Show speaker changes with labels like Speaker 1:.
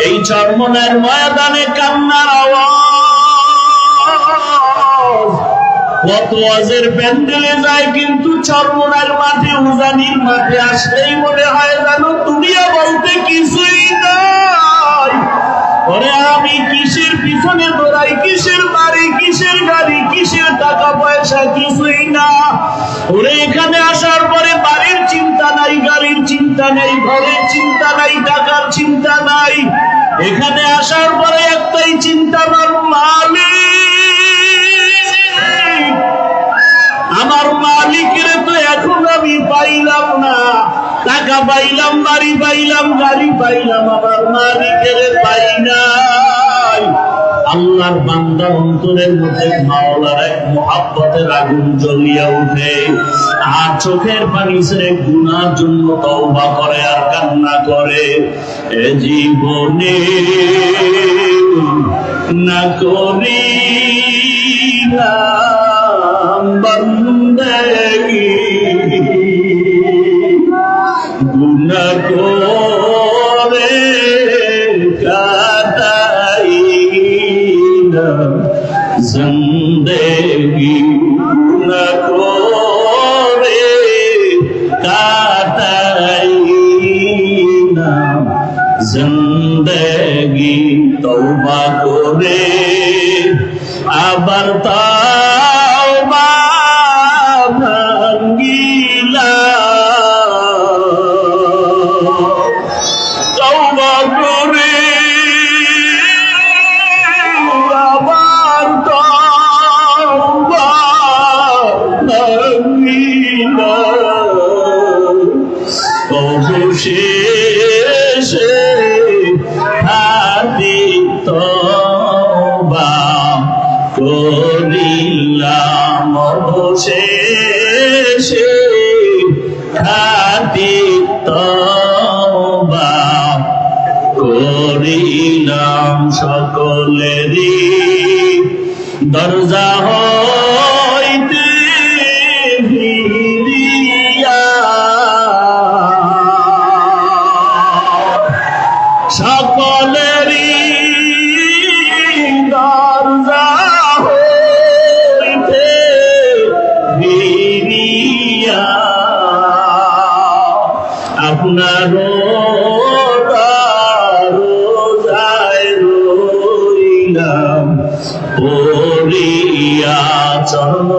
Speaker 1: এই চরমনের ময়দানে কান্নার আওয়াজ কত ওয়াজের প্যান্ডেলে যায়, কিন্তু চরমনের মাঠে উজানির মাঠে আসলেই মনে হয় জানো দুনিয়া বলতে কিছুই নাই। ওরে আমি কিসের পিছনে দৌড়াই, কিসের বাড়ি, কিসের গাড়ি, কিসের টাকা পয়সা, কিছুই না। ওরে এখানে আসার পরে বাড়ির চিন্তা নাই, গাড়ির চিন্তা নেই, ঘরের চিন্তা নাই, টাকার চিন্তা নাই। এখানে আসার পরে একটাই চিন্তা, আমার মালিক, আমার মালিকের তো এখন আমি পাইলাম না। টাকা পাইলাম, বাড়ি পাইলাম, গাড়ি পাইলাম, আমার মালিকের পাই নাই। আল্লাহর বান্দা অন্তরের মধ্যে মাওলার এক মুহাব্বতের আগুন জ্বলিয়া উঠে, আর চোখের পানি ছেড়ে গুনার জন্য তওবা করে আর কান্না করে। এ জীবনে না করিলাম বান্দেগি, গুনাহ করে কাটাইলাম জিন্দেগি, গুনাহ করে কাটাইলাম জিন্দেগি। তওবা করে আবার তওবা ভাঙ্গিলাম, তওবা করে আবার তওবা ভাঙ্গিলাম। অবশেষে হাতি তওবা করিলাম, অবশেষে হাতি তওবা করিলাম। সকলেরই দরজা হইতে ফিরিয়া, সকলেরই দরজা হইতে ফিরিয়া আপনার রোজায় রইলাম পড়িয়া। চরণ